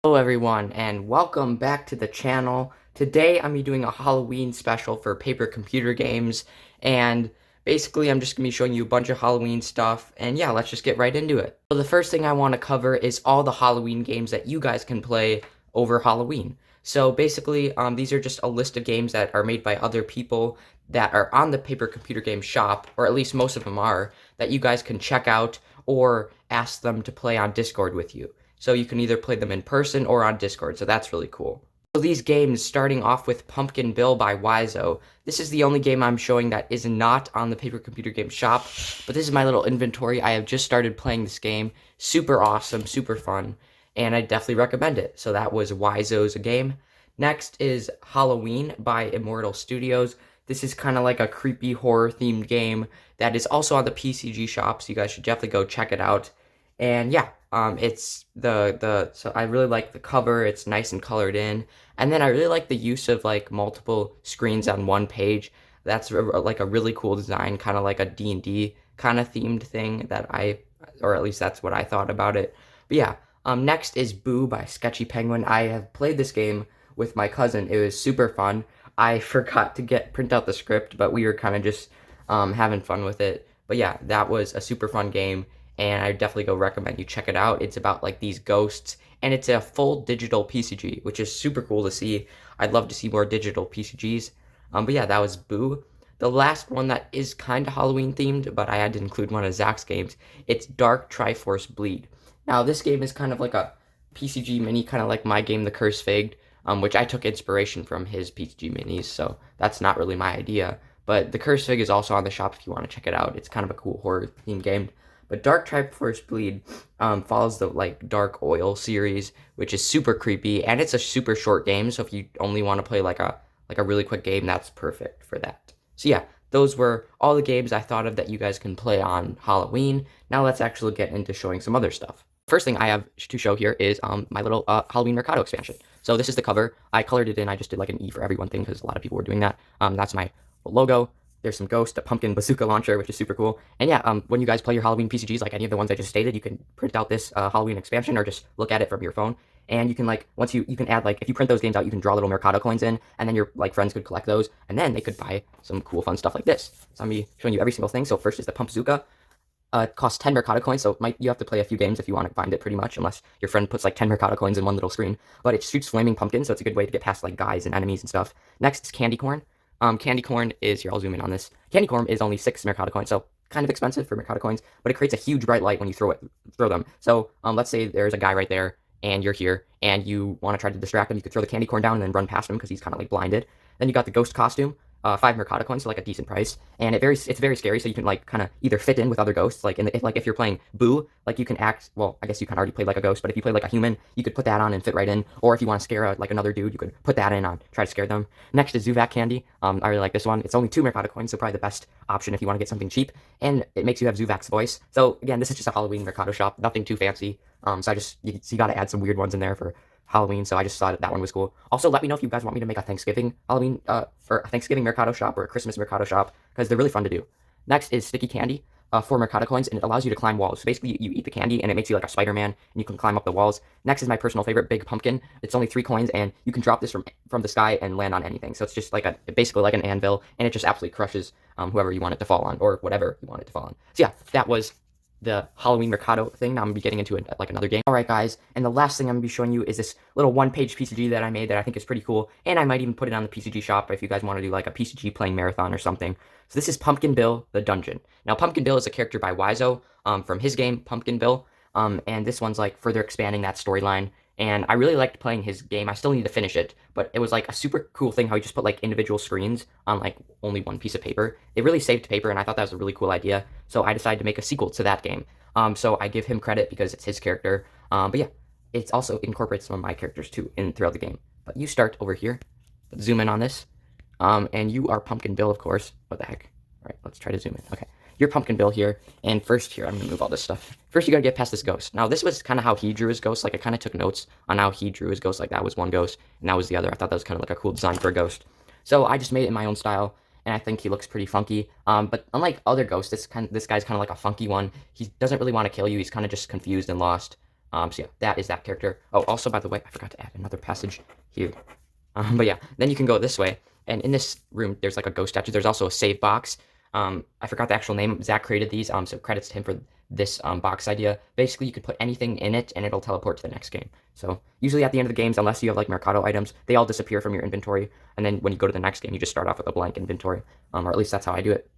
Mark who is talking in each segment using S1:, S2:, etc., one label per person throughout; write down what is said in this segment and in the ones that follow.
S1: Hello everyone, and welcome back to the channel. Today I'm be doing a Halloween special for paper computer games, and basically I'm just gonna be showing you a bunch of Halloween stuff, and yeah, let's just get right into it. So the first thing I want to cover is all the Halloween games that you guys can play over Halloween. So basically, these are just a list of games that are made by other people that are on the paper computer game shop, or at least most of them are, that you guys can check out or ask them to play on Discord with you. So you can either play them in person or on Discord, so that's really cool. So these games, starting off with Pumpkin Bill by Wizo. This is the only game I'm showing that is not on the Paper Computer Game shop, but this is my little inventory. I have just started playing this game. Super awesome, super fun, and I definitely recommend it. So that was Wizo's game. Next is Halloween by Immortal Studios. This is kind of like a creepy horror themed game that is also on the PCG shop, so you guys should definitely go check it out. And yeah, it's so I really like the cover. It's nice and colored in, and then I really like the use of like multiple screens on one page. That's like a really cool design, kind of like a D&D kind of themed thing or at least that's what I thought about it. But yeah, next is Boo by Sketchy Penguin. I have played this game with my cousin. It was super fun. I forgot to print out the script, but we were kind of just having fun with it. But yeah, that was a super fun game, and I definitely go recommend you check it out. It's about like these ghosts, and it's a full digital PCG, which is super cool to see. I'd love to see more digital PCGs. But yeah, that was Boo. The last one that is kind of Halloween themed, but I had to include one of Zach's games. It's Dark Triforce Bleed. Now, this game is kind of like a PCG mini, kind of like my game, The Curse Fig, which I took inspiration from his PCG minis, so that's not really my idea. But The Curse Fig is also on the shop if you want to check it out. It's kind of a cool horror themed game. But Dark Triforce Bleed follows the like Dark Oil series, which is super creepy, and it's a super short game. So if you only want to play like a really quick game, that's perfect for that. So yeah, those were all the games I thought of that you guys can play on Halloween. Now let's actually get into showing some other stuff. First thing I have to show here is my little Halloween Mercado expansion. So this is the cover. I colored it in. I just did like an E for everyone thing because a lot of people were doing that. That's my logo. There's some ghost, a pumpkin bazooka launcher, which is super cool. And yeah, when you guys play your Halloween PCGs, like any of the ones I just stated, you can print out this Halloween expansion or just look at it from your phone. And you can like, once you can add like, if you print those games out, you can draw little Mercado coins in, and then your like friends could collect those, and then they could buy some cool fun stuff like this. So I'm gonna be showing you every single thing. So first is the Pump Bazooka. It costs 10 Mercado coins, so you have to play a few games if you want to find it pretty much, unless your friend puts like 10 Mercado coins in one little screen. But it shoots flaming pumpkins, so it's a good way to get past like guys and enemies and stuff. Next is Candy Corn. Candy corn is, here, I'll zoom in on this. Candy corn is only 6 Mercado coins, so kind of expensive for Mercado coins, but it creates a huge bright light when you throw them. So, let's say there's a guy right there, and you're here, and you want to try to distract him. You could throw the candy corn down and then run past him because he's kind of like blinded. Then you got the ghost costume. 5 Mercado coins, so like a decent price, and it's very scary. So you can like kind of either fit in with other ghosts, like if you're playing Boo, like you can act. Well, I guess you can already play like a ghost, but if you play like a human, you could put that on and fit right in. Or if you want to scare like another dude, you could put that in on try to scare them. Next is Zuvak candy. I really like this one. It's only 2 Mercado coins, so probably the best option if you want to get something cheap, and it makes you have Zuvak's voice. So again, this is just a Halloween Mercado shop, nothing too fancy. So you got to add some weird ones in there for Halloween, so I just thought that one was cool. Also, let me know if you guys want me to make a Thanksgiving Halloween, or a Thanksgiving Mercado shop or a Christmas Mercado shop, because they're really fun to do. Next is Sticky Candy, 4 Mercado coins, and it allows you to climb walls. So basically, you eat the candy, and it makes you like a Spider-Man, and you can climb up the walls. Next is my personal favorite, Big Pumpkin. It's only 3 coins, and you can drop this from the sky and land on anything. So it's just like basically like an anvil, and it just absolutely crushes whoever you want it to fall on, or whatever you want it to fall on. So yeah, that was the Halloween Mercado thing. Now I'm gonna be getting into it like another game. Alright guys, and the last thing I'm gonna be showing you is this little one-page PCG that I made that I think is pretty cool, and I might even put it on the PCG shop if you guys want to do like a PCG playing marathon or something. So this is Pumpkin Bill, the Dungeon. Now Pumpkin Bill is a character by Wizo, from his game, Pumpkin Bill, and this one's like further expanding that storyline, and I really liked playing his game. I still need to finish it, but it was like a super cool thing how he just put like individual screens on like only one piece of paper. It really saved paper, and I thought that was a really cool idea, so I decided to make a sequel to that game. So I give him credit because it's his character. But yeah, it also incorporates some of my characters too throughout the game. But you start over here. Let's zoom in on this. And you are Pumpkin Bill, of course. What the heck? All right, let's try to zoom in. Okay, you're Pumpkin Bill here. And first here, I'm gonna move all this stuff. First, you gotta get past this ghost. Now, this was kind of how he drew his ghost. Like I kind of took notes on how he drew his ghost. Like that was one ghost, and that was the other. I thought that was kind of like a cool design for a ghost. So I just made it in my own style, and I think he looks pretty funky. But unlike other ghosts, this guy's kind of like a funky one. He doesn't really want to kill you. He's kind of just confused and lost. So yeah, that is that character. Oh, also, by the way, I forgot to add another passage here. But yeah, then you can go this way, and in this room, there's like a ghost statue. There's also a save box. I forgot the actual name. Zach created these, so credits to him for this box idea. Basically, you could put anything in it, and it'll teleport to the next game. So usually at the end of the games, unless you have like Mercado items, they all disappear from your inventory, and then when you go to the next game, you just start off with a blank inventory, or at least that's how I do it.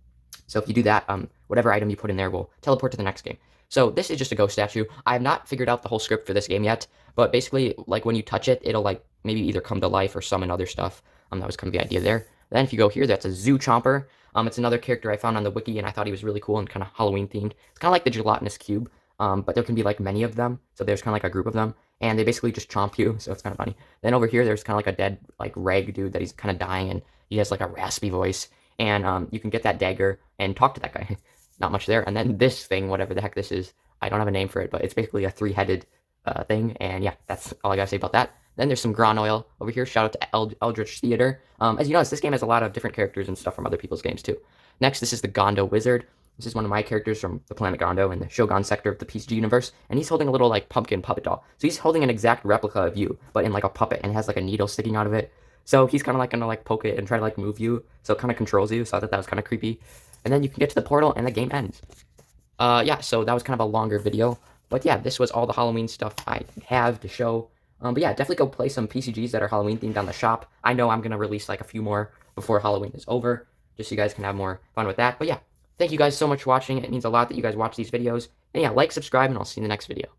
S1: So if you do that, whatever item you put in there will teleport to the next game. So this is just a ghost statue. I have not figured out the whole script for this game yet, but basically, like when you touch it, it'll like maybe either come to life or summon other stuff. That was kind of the idea there. Then if you go here, that's a Zoo Chomper. It's another character I found on the wiki, and I thought he was really cool and kind of Halloween themed. It's kind of like the gelatinous cube, but there can be like many of them. So there's kind of like a group of them, and they basically just chomp you. So it's kind of funny. Then over here, there's kind of like a dead like rag dude that he's kind of dying, and he has like a raspy voice. And you can get that dagger and talk to that guy. Not much there. And then this thing, whatever the heck this is, I don't have a name for it, but it's basically a three-headed thing. And yeah, that's all I gotta say about that. Then there's some Gron oil over here. Shout out to Eldritch Theater. As you notice, this game has a lot of different characters and stuff from other people's games too. Next, this is the Gondo Wizard. This is one of my characters from the planet Gondo in the Shogun sector of the PCG universe, and he's holding a little like pumpkin puppet doll. So he's holding an exact replica of you, but in like a puppet, and it has like a needle sticking out of it. So he's kind of like gonna like poke it and try to like move you, so it kind of controls you. So I thought that was kind of creepy. And then you can get to the portal, and the game ends. Yeah, so that was kind of a longer video, but yeah, this was all the Halloween stuff I have to show. But yeah, definitely go play some PCGs that are Halloween themed on the shop. I know I'm gonna release like a few more before Halloween is over, just so you guys can have more fun with that. But yeah, thank you guys so much for watching. It means a lot that you guys watch these videos. And yeah, like, subscribe, and I'll see you in the next video.